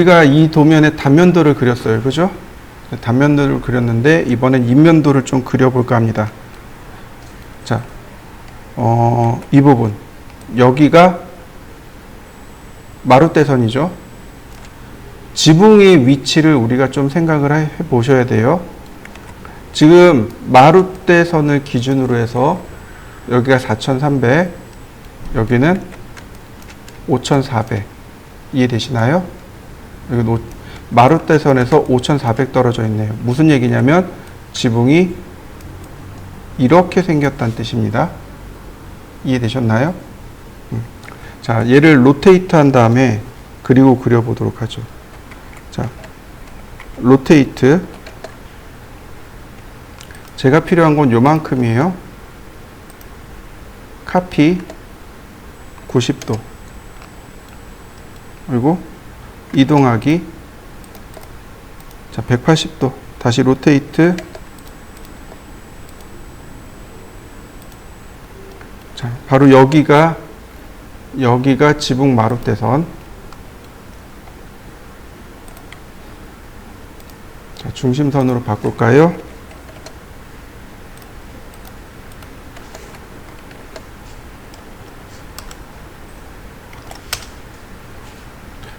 우리가 이 도면에 단면도를 그렸어요. 그죠? 단면도를 그렸는데 이번엔 인면도를 좀 그려볼까 합니다. 자, 이 부분. 여기가 마룻대선이죠. 지붕의 위치를 우리가 좀 생각을 해 보셔야 돼요. 지금 마룻대선을 기준으로 해서 여기가 4,300, 여기는 5,400. 이해되시나요? 여기 마룻대선에서 5,400 떨어져 있네요. 무슨 얘기냐면 지붕이 이렇게 생겼다는 뜻입니다. 이해되셨나요? 자, 얘를 로테이트 한 다음에 그리고 그려보도록 하죠. 자, 로테이트. 제가 필요한 건 요만큼이에요. 카피 90도. 그리고 이동하기. 자, 180도. 다시 로테이트. 자, 바로 여기가 지붕 마룻대선. 자, 중심선으로 바꿀까요?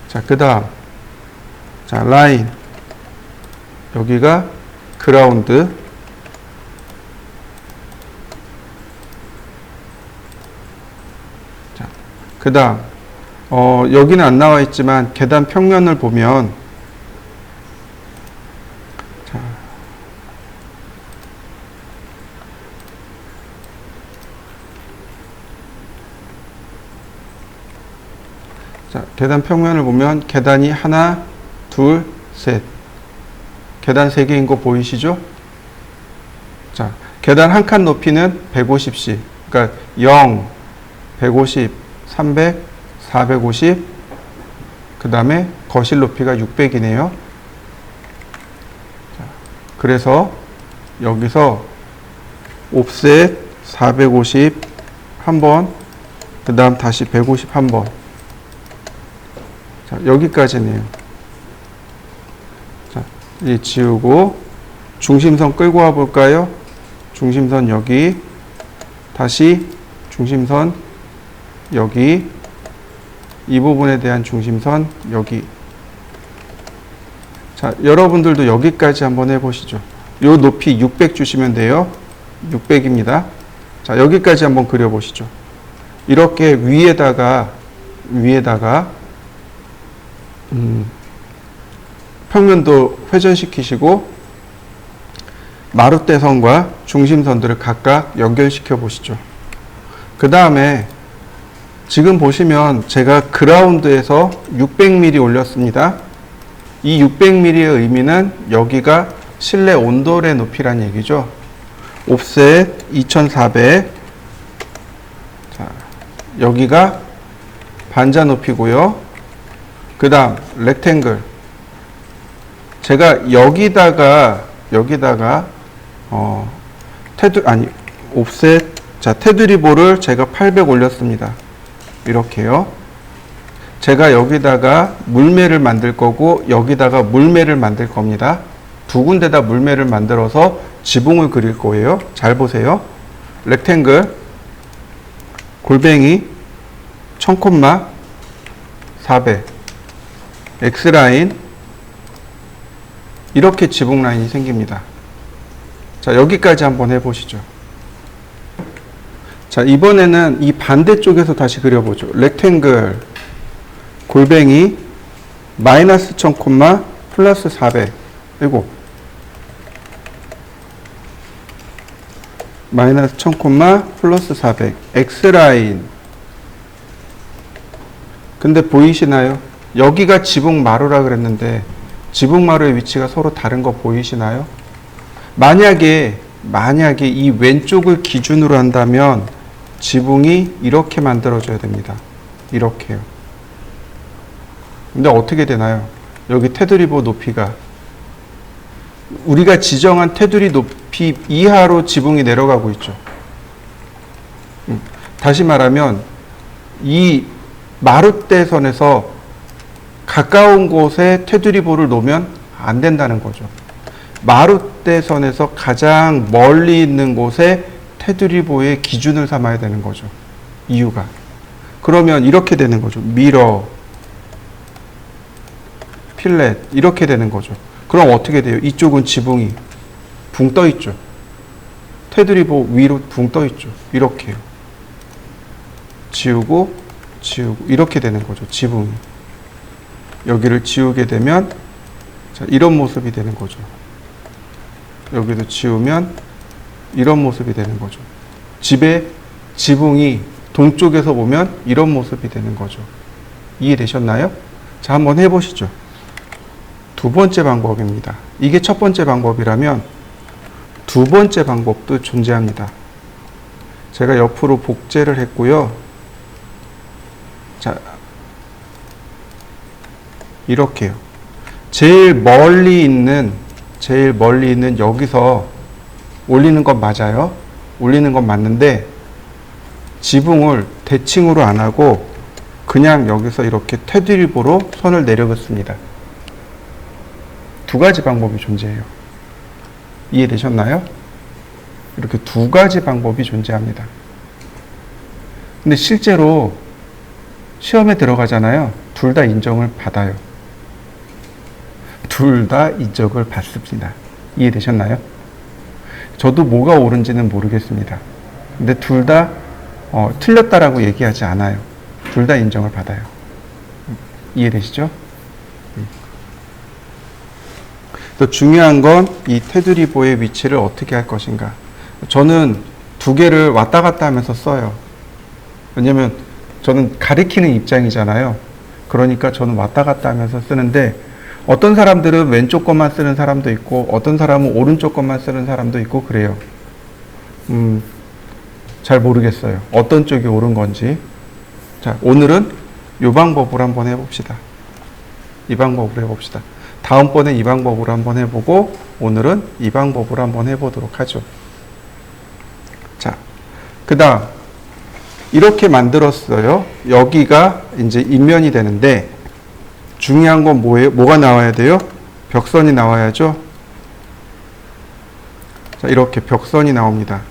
자, 그 다음. 자, 라인. 여기가 그라운드. 자, 그 다음. 여기는 안 나와 있지만 계단 평면을 보면 자, 계단 평면을 보면 계단이 하나, 둘, 셋. 계단 3개인 거 보이시죠? 자, 계단 한 칸 높이는 150씩. 그러니까 0, 150, 300, 450. 그 다음에 거실 높이가 600이네요. 자, 그래서 여기서 옵셋 450 한 번, 그 다음 다시 150 한 번. 자, 여기까지네요. 자, 이 지우고 중심선 끌고 와 볼까요? 중심선 여기, 다시 중심선 여기, 이 부분에 대한 중심선 여기. 자, 여러분들도 여기까지 한번 해보시죠. 요 높이 600 주시면 돼요. 600입니다. 자, 여기까지 한번 그려보시죠. 이렇게 위에다가 평면도 회전시키시고 마룻대선과 중심선들을 각각 연결시켜 보시죠. 그 다음에 지금 보시면 제가 그라운드에서 600mm 올렸습니다. 이 600mm의 의미는 여기가 실내 온돌의 높이란 얘기죠. 옵셋 2400. 자, 여기가 반자 높이고요. 그 다음 렉탱글. 제가 여기다가 옵셋. 자, 테두리볼을 제가 800 올렸습니다. 이렇게요. 제가 여기다가 물매를 만들 거고 여기다가 물매를 만들 겁니다. 두 군데다 물매를 만들어서 지붕을 그릴 거예요. 잘 보세요. 렉탱글 골뱅이 1000콤마 400 X라인. 이렇게 지붕 라인이 생깁니다. 자, 여기까지 한번 해보시죠. 자, 이번에는 이 반대쪽에서 다시 그려보죠. 렉탱글 골뱅이 마이너스 1000콤마 플러스 400. 그리고 마이너스 1000콤마 플러스 400 X라인. 근데 보이시나요? 여기가 지붕 마루라 그랬는데 지붕 마루의 위치가 서로 다른 거 보이시나요? 만약에 이 왼쪽을 기준으로 한다면 지붕이 이렇게 만들어져야 됩니다. 이렇게요. 근데 어떻게 되나요? 여기 테두리보 높이가 우리가 지정한 테두리 높이 이하로 지붕이 내려가고 있죠. 다시 말하면 이 마룻대선에서 가까운 곳에 테두리보를 놓으면 안 된다는 거죠. 마룻대선에서 가장 멀리 있는 곳에 테두리보의 기준을 삼아야 되는 거죠. 이유가. 그러면 이렇게 되는 거죠. 미러, 필렛 이렇게 되는 거죠. 그럼 어떻게 돼요? 이쪽은 지붕이 붕 떠 있죠. 테두리보 위로 붕 떠 있죠. 이렇게요. 지우고 지우고 이렇게 되는 거죠. 지붕이. 여기를 지우게 되면 자, 이런 모습이 되는 거죠. 여기도 지우면 이런 모습이 되는 거죠. 집의 지붕이 동쪽에서 보면 이런 모습이 되는 거죠. 이해되셨나요? 자, 한번 해보시죠. 두 번째 방법입니다. 이게 첫 번째 방법이라면 두 번째 방법도 존재합니다. 제가 옆으로 복제를 했고요. 자, 이렇게요. 제일 멀리 있는 여기서 올리는 건 맞아요. 올리는 건 맞는데 지붕을 대칭으로 안 하고 그냥 여기서 이렇게 테두리보로 선을 내려긋습니다. 두 가지 방법이 존재해요. 이해되셨나요? 이렇게 두 가지 방법이 존재합니다. 근데 실제로 시험에 들어가잖아요. 둘 다 인정을 받아요. 둘 다 인정을 받습니다. 이해되셨나요? 저도 뭐가 옳은지는 모르겠습니다. 근데 둘 다 틀렸다라고 얘기하지 않아요. 둘 다 인정을 받아요. 이해되시죠? 또 중요한 건 이 테두리보의 위치를 어떻게 할 것인가. 저는 두 개를 왔다 갔다 하면서 써요. 왜냐면 저는 가리키는 입장이잖아요. 그러니까 저는 왔다 갔다 하면서 쓰는데 어떤 사람들은 왼쪽 것만 쓰는 사람도 있고 어떤 사람은 오른쪽 것만 쓰는 사람도 있고 그래요. 잘 모르겠어요. 어떤 쪽이 옳은 건지. 자, 오늘은 이 방법으로 한번 해봅시다. 이 방법으로 해봅시다. 다음번에 이 방법으로 한번 해보고 오늘은 이 방법으로 한번 해보도록 하죠. 자, 그 다음 이렇게 만들었어요. 여기가 이제 인면이 되는데 중요한 건 뭐예요? 뭐가 나와야 돼요? 벽선이 나와야죠. 자, 이렇게 벽선이 나옵니다.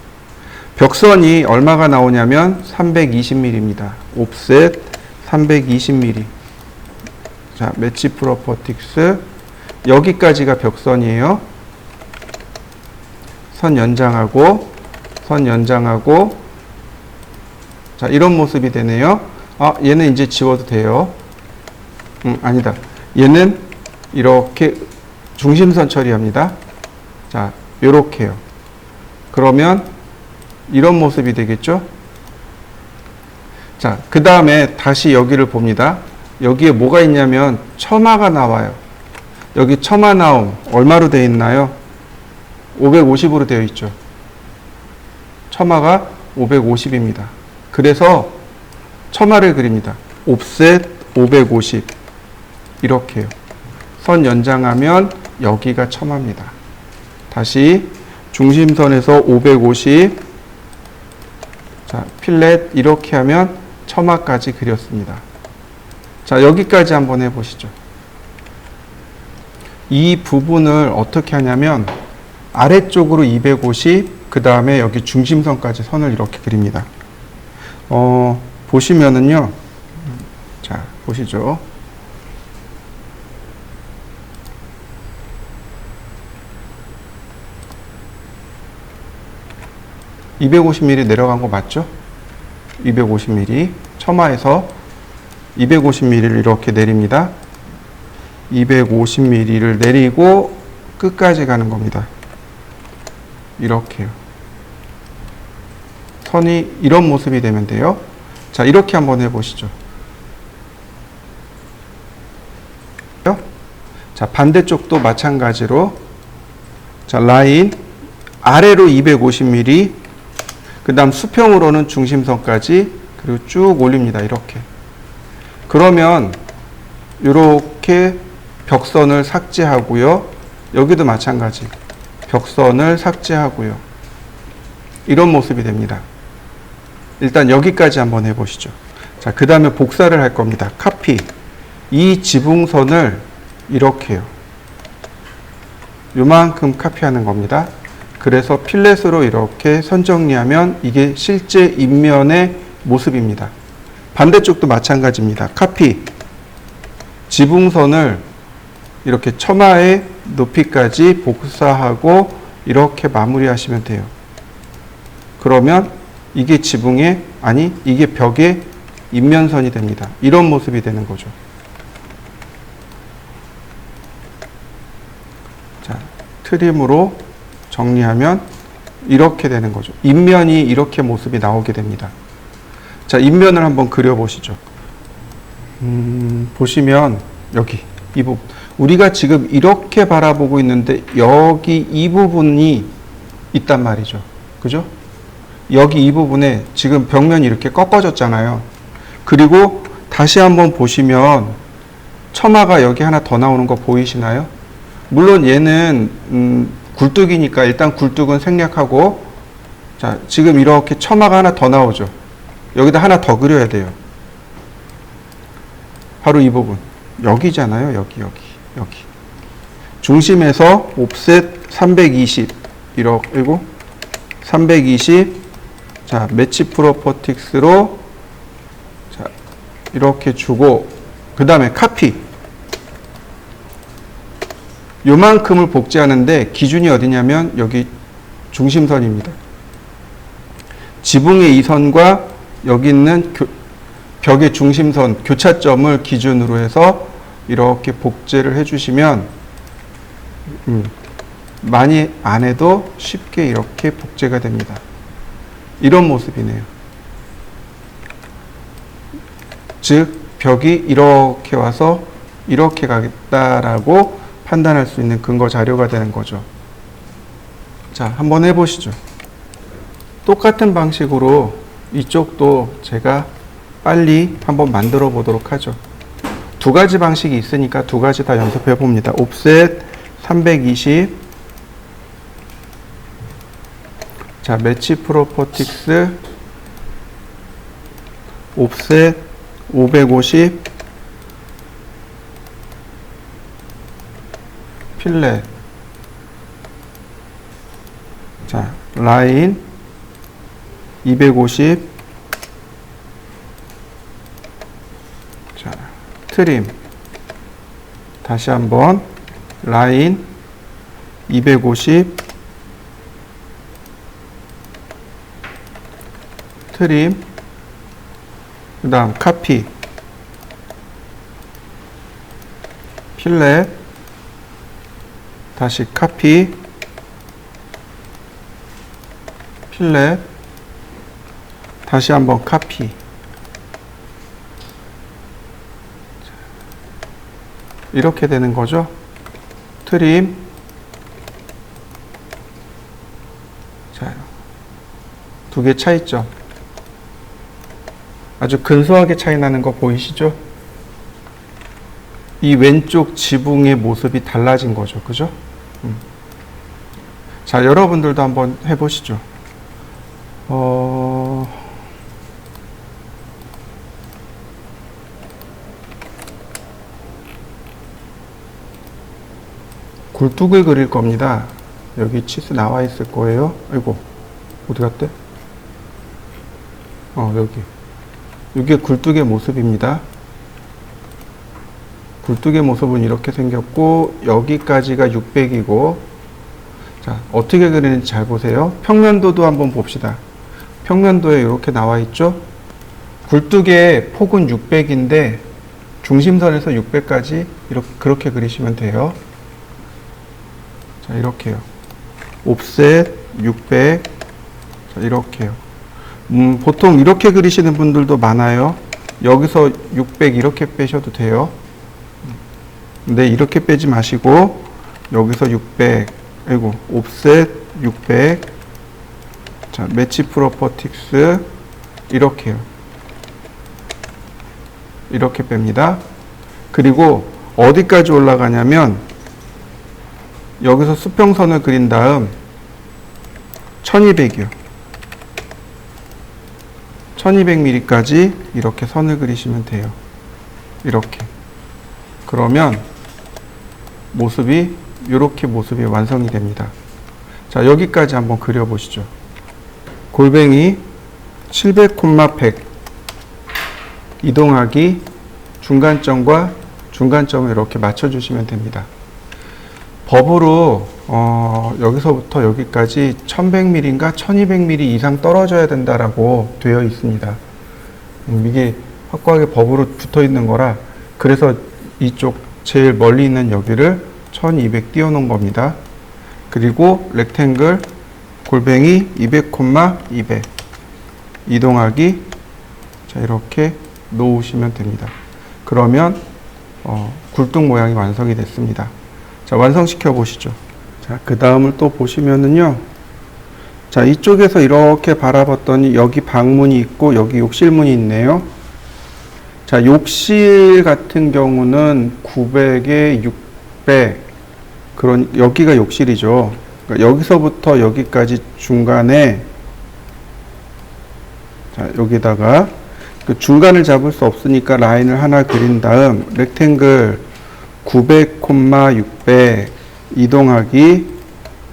벽선이 얼마가 나오냐면 320mm입니다. 옵셋 320mm. 자, 매치 프로퍼틱스 여기까지가 벽선이에요. 선 연장하고 선 연장하고 자, 이런 모습이 되네요. 아, 얘는 이제 지워도 돼요. 아니다. 얘는 이렇게 중심선 처리합니다. 자, 요렇게요. 그러면 이런 모습이 되겠죠? 자, 그 다음에 다시 여기를 봅니다. 여기에 뭐가 있냐면 처마가 나와요. 여기 처마 나옴 얼마로 되어 있나요? 550으로 되어 있죠. 처마가 550입니다. 그래서 처마를 그립니다. 옵셋 550 이렇게요. 선 연장하면 여기가 처마입니다. 다시 중심선에서 550 자, 필렛 이렇게 하면 처마까지 그렸습니다. 자, 여기까지 한번 해보시죠. 이 부분을 어떻게 하냐면 아래쪽으로 250 그 다음에 여기 중심선까지 선을 이렇게 그립니다. 보시면은요. 자, 보시죠. (250mm) 내려간 거 맞죠? 250mm 처마에서 250mm를 이렇게 내립니다. 250mm를 내리고 끝까지 가는 겁니다. 이렇게요. 선이 이런 모습이 되면 돼요. 자, 이렇게 한번 해보시죠. 자, 반대쪽도 마찬가지로 자, 라인 아래로 250mm 그 다음 수평으로는 중심선까지 그리고 쭉 올립니다. 이렇게. 그러면 이렇게 벽선을 삭제하고요. 여기도 마찬가지. 벽선을 삭제하고요. 이런 모습이 됩니다. 일단 여기까지 한번 해보시죠. 자, 그 다음에 복사를 할 겁니다. 카피. 이 지붕선을 이렇게요. 요만큼 카피하는 겁니다. 그래서 필렛으로 이렇게 선 정리하면 이게 실제 인면의 모습입니다. 반대쪽도 마찬가지입니다. 카피. 지붕선을 이렇게 처마의 높이까지 복사하고 이렇게 마무리하시면 돼요. 그러면 이게 지붕의, 아니 이게 벽의 인면선이 됩니다. 이런 모습이 되는 거죠. 자, 트림으로 정리하면 이렇게 되는 거죠. 인면이 이렇게 모습이 나오게 됩니다. 자, 인면을 한번 그려보시죠. 보시면 여기 이 부분, 우리가 지금 이렇게 바라보고 있는데 여기 이 부분이 있단 말이죠. 그죠? 여기 이 부분에 지금 벽면이 이렇게 꺾어졌잖아요. 그리고 다시 한번 보시면 처마가 여기 하나 더 나오는 거 보이시나요? 물론 얘는 굴뚝이니까 일단 굴뚝은 생략하고, 자, 지금 이렇게 처마가 하나 더 나오죠. 여기다 하나 더 그려야 돼요. 바로 이 부분. 여기잖아요. 여기. 중심에서 옵셋 320, 이러고 320, 자, 매치 프로퍼틱스로 자, 이렇게 주고, 그 다음에 카피. 요만큼을 복제하는데 기준이 어디냐면 여기 중심선입니다. 지붕의 이 선과 여기 있는 벽의 중심선 교차점을 기준으로 해서 이렇게 복제를 해주시면 많이 안 해도 쉽게 이렇게 복제가 됩니다. 이런 모습이네요. 즉 벽이 이렇게 와서 이렇게 가겠다라고 판단할 수 있는 근거 자료가 되는 거죠. 자, 한번 해보시죠. 똑같은 방식으로 이쪽도 제가 빨리 한번 만들어 보도록 하죠. 두 가지 방식이 있으니까 두 가지 다 연습해 봅니다. 옵셋 320, 자, 매치 프로퍼틱스 옵셋 550, 필렛, 자, 라인 250, 자, 트림, 다시 한번 라인 250, 트림, 그 다음 카피, 필렛, 다시 카피, 필렛, 다시 한번 카피. 이렇게 되는 거죠. 트림. 자, 두 개 차이점. 아주 근소하게 차이 나는 거 보이시죠? 이 왼쪽 지붕의 모습이 달라진 거죠. 그죠? 자, 여러분들도 한번 해보시죠. 굴뚝을 그릴 겁니다. 여기 치수 나와 있을 거예요. 아이고, 어디 갔대? 여기. 이게 굴뚝의 모습입니다. 굴뚝의 모습은 이렇게 생겼고, 여기까지가 600이고, 자, 어떻게 그리는지 잘 보세요. 평면도도 한번 봅시다. 평면도에 이렇게 나와 있죠? 굴뚝의 폭은 600인데, 중심선에서 600까지 이렇게, 그렇게 그리시면 돼요. 자, 이렇게요. 옵셋 600. 자, 이렇게요. 보통 이렇게 그리시는 분들도 많아요. 여기서 600 이렇게 빼셔도 돼요. 근데 이렇게 빼지 마시고 여기서 600, 아이고, 옵셋 600. 자, 매치 프로퍼틱스 이렇게요. 이렇게 뺍니다. 그리고 어디까지 올라가냐면 여기서 수평선을 그린 다음 1200이요. 1200mm까지 이렇게 선을 그리시면 돼요. 이렇게. 그러면 모습이 이렇게 모습이 완성이 됩니다. 자, 여기까지 한번 그려보시죠. 골뱅이 700,100 이동하기 중간점과 중간점을 이렇게 맞춰주시면 됩니다. 법으로 여기서부터 여기까지 1100mm인가 1200mm 이상 떨어져야 된다라고 되어 있습니다. 이게 확고하게 법으로 붙어 있는 거라 그래서 이쪽 제일 멀리 있는 여기를 1200 띄워 놓은 겁니다. 그리고 렉탱글 골뱅이 200,200 이동하기 자 이렇게 놓으시면 됩니다. 그러면 굴뚝 모양이 완성이 됐습니다. 자, 완성시켜 보시죠. 자, 그 다음을 또 보시면은요. 자, 이쪽에서 이렇게 바라봤더니 여기 방문이 있고 여기 욕실문이 있네요. 자, 욕실 같은 경우는 900에 600 여기가 욕실이죠. 그러니까 여기서부터 여기까지 중간에 자, 여기다가 그 중간을 잡을 수 없으니까 라인을 하나 그린 다음 렉탱글 900,600 이동하기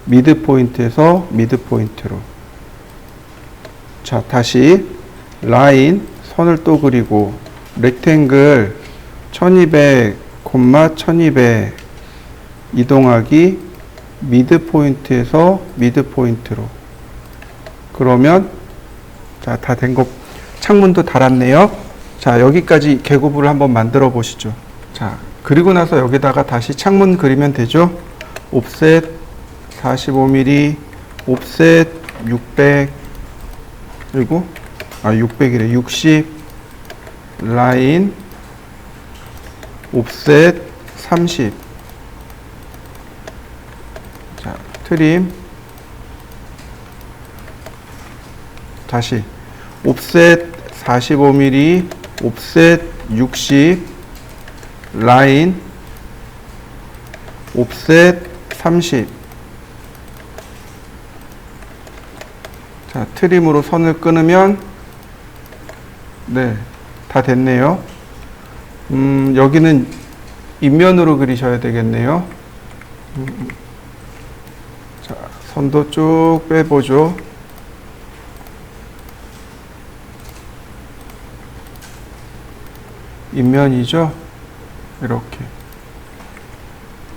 미드포인트에서 미드포인트로 자 다시 라인 선을 또 그리고 렉탱글 1200,1200 이동하기 미드포인트에서 미드포인트로 그러면 자 다 된 거 창문도 달았네요. 자 여기까지 계고부를 한번 만들어 보시죠. 자 그리고 나서 여기다가 다시 창문 그리면 되죠. 옵셋 45mm 옵셋 600 그리고 600이래 60 라인 옵셋 30 자 트림 다시 옵셋 45mm 옵셋 60 라인 옵셋 30 자 트림으로 선을 끊으면 네 다 됐네요. 여기는 인면으로 그리셔야 되겠네요. 자 선도 쭉 빼보죠. 인면이죠. 이렇게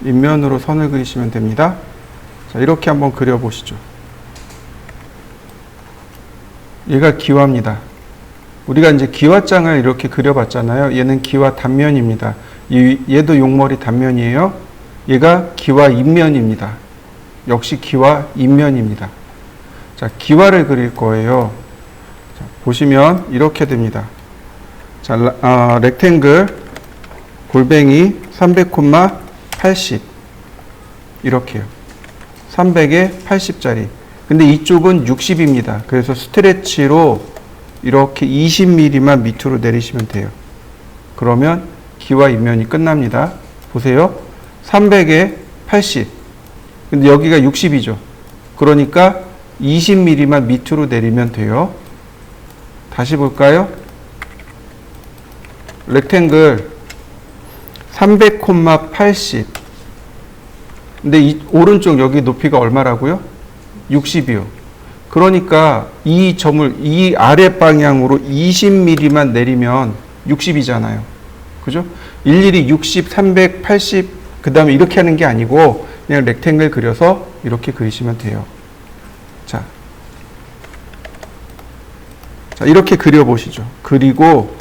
인면으로 선을 그리시면 됩니다. 자 이렇게 한번 그려보시죠. 얘가 기와입니다. 우리가 이제 기와장을 이렇게 그려봤잖아요. 얘는 기와 단면입니다. 얘도 용머리 단면이에요. 얘가 기와 인면입니다. 역시 기와 인면입니다. 자 기와를 그릴 거예요. 자, 보시면 이렇게 됩니다. 자, 렉탱글 골뱅이 300,80 이렇게요. 300에 80짜리. 근데 이쪽은 60입니다. 그래서 스트레치로 이렇게 20mm만 밑으로 내리시면 돼요. 그러면 기와 인면이 끝납니다. 보세요. 300에 80. 근데 여기가 60이죠. 그러니까 20mm만 밑으로 내리면 돼요. 다시 볼까요? 렉탱글 300,80 근데 이 오른쪽 여기 높이가 얼마라고요? 60이요. 그러니까 이 점을 이 아래 방향으로 20mm만 내리면 60이잖아요. 그죠? 일일이 60, 300, 80 그 다음에 이렇게 하는 게 아니고 그냥 렉탱글 그려서 이렇게 그리시면 돼요. 자 이렇게 그려보시죠. 그리고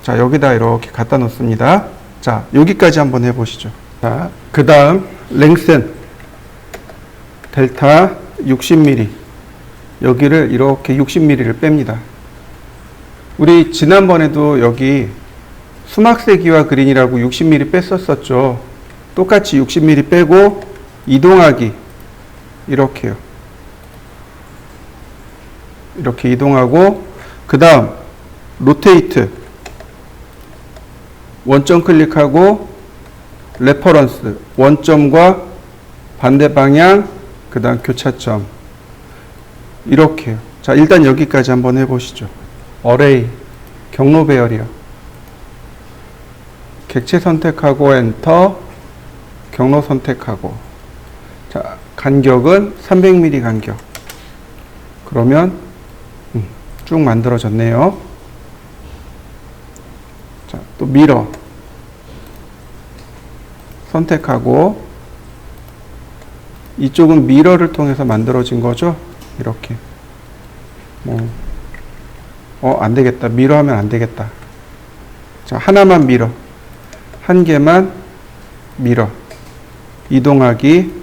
자 여기다 이렇게 갖다 놓습니다. 자 여기까지 한번 해보시죠. 자 그 다음 랭센 델타 60mm 여기를 이렇게 60mm를 뺍니다. 우리 지난번에도 여기 수막세기와 그린이라고 60mm 뺐었었죠. 똑같이 60mm 빼고 이동하기 이렇게요. 이렇게 이동하고 그 다음 로테이트 원점 클릭하고 레퍼런스 원점과 반대 방향 그 다음 교차점 이렇게요. 자 일단 여기까지 한번 해보시죠. 어레이 경로 배열이요. 객체 선택하고 엔터, 경로 선택하고. 자, 간격은 300mm 간격. 그러면 쭉 만들어졌네요. 자, 또 미러 선택하고, 이쪽은 미러를 통해서 만들어진 거죠. 이렇게. 안 되겠다. 미러 하면 안 되겠다. 자, 하나만 미러. 한 개만 미러. 이동하기.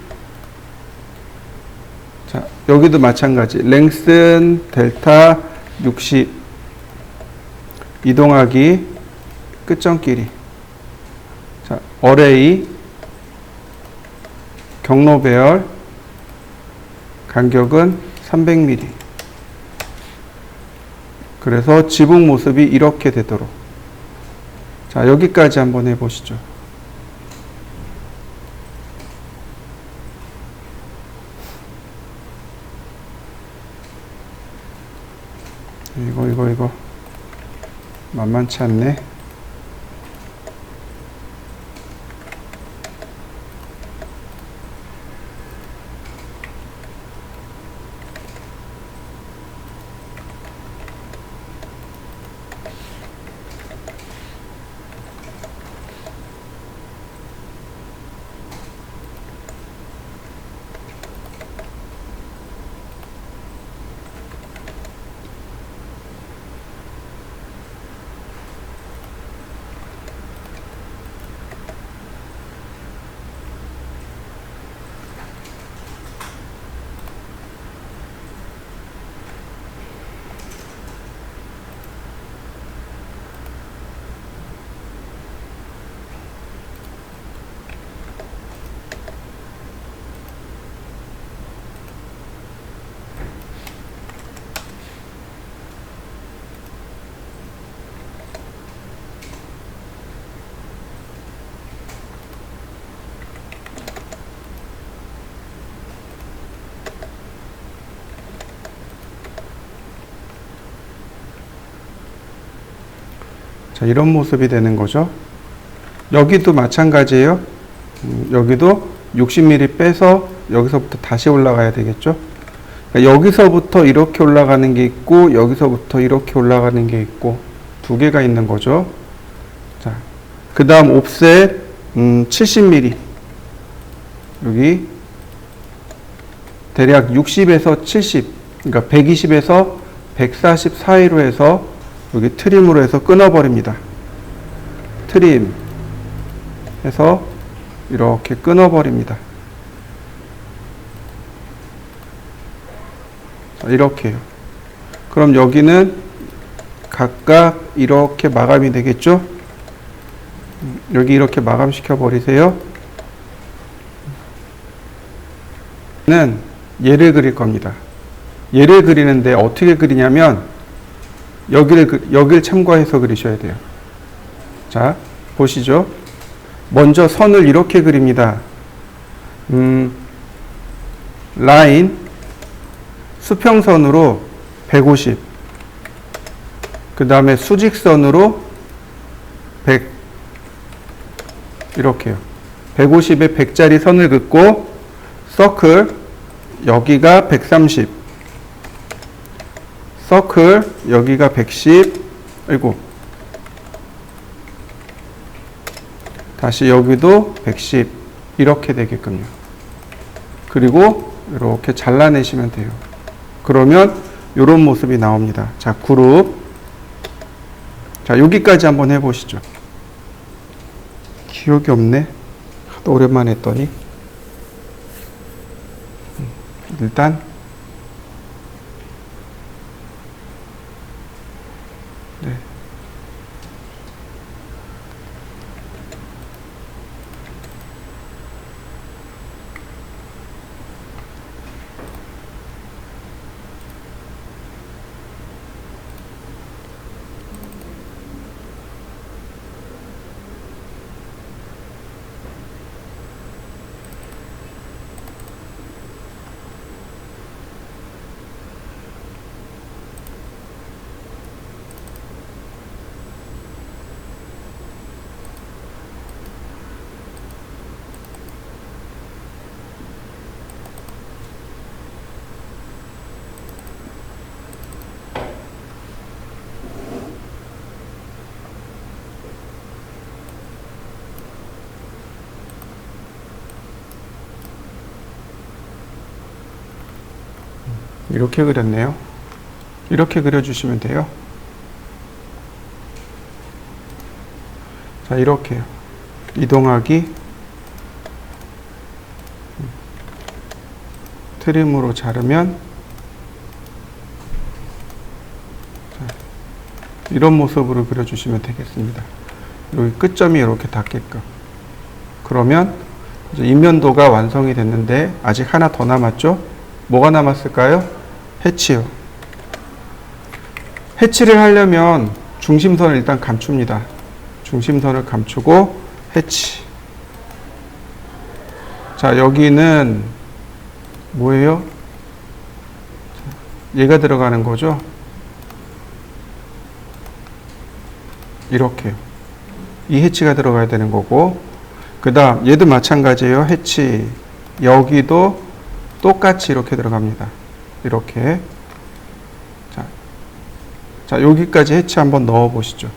자, 여기도 마찬가지. 랭슨 델타 60. 이동하기. 끝점끼리. 자, 어레이. 경로 배열. 간격은 300mm. 그래서 지붕 모습이 이렇게 되도록. 자, 여기까지 한번 해보시죠. 이거 만만치 않네. 자, 이런 모습이 되는 거죠. 여기도 마찬가지예요. 여기도 60mm 빼서 여기서부터 다시 올라가야 되겠죠. 그러니까 여기서부터 이렇게 올라가는 게 있고, 여기서부터 이렇게 올라가는 게 있고, 두 개가 있는 거죠. 자, 그 다음 옵셋 70mm. 여기 대략 60에서 70, 그러니까 120에서 140 사이로 해서 여기 트림으로 해서 끊어버립니다. 트림 해서 이렇게 끊어버립니다. 이렇게요. 그럼 여기는 각각 이렇게 마감이 되겠죠? 여기 이렇게 마감시켜 버리세요. 는 얘를 그릴 겁니다. 얘를 그리는데 어떻게 그리냐면 여기를 참고해서 그리셔야 돼요. 자, 보시죠. 먼저 선을 이렇게 그립니다. 라인 수평선으로 150, 그 다음에 수직선으로 100, 이렇게요. 150에 100짜리 선을 긋고 서클 여기가 130, 서클 여기가 110, 아이고, 다시 여기도 110, 이렇게 되게끔요. 그리고 이렇게 잘라내시면 돼요. 그러면 이런 모습이 나옵니다. 자, 그룹. 자, 여기까지 한번 해보시죠. 기억이 없네. 하도 오랜만에 했더니. 일단 네. 이렇게 그렸네요. 이렇게 그려주시면 돼요. 자, 이렇게요. 이동하기, 트림으로 자르면, 자, 이런 모습으로 그려주시면 되겠습니다. 여기 끝점이 이렇게 닿게끔. 그러면 이제 인면도가 완성이 됐는데 아직 하나 더 남았죠? 뭐가 남았을까요? 해치요. 해치를 하려면 중심선을 일단 감춥니다. 중심선을 감추고 해치. 자, 여기는 뭐예요? 얘가 들어가는 거죠? 이렇게요. 이 해치가 들어가야 되는 거고, 그 다음 얘도 마찬가지예요. 해치. 여기도 똑같이 이렇게 들어갑니다. 이렇게. 자, 여기까지 해치 한번 넣어 보시죠.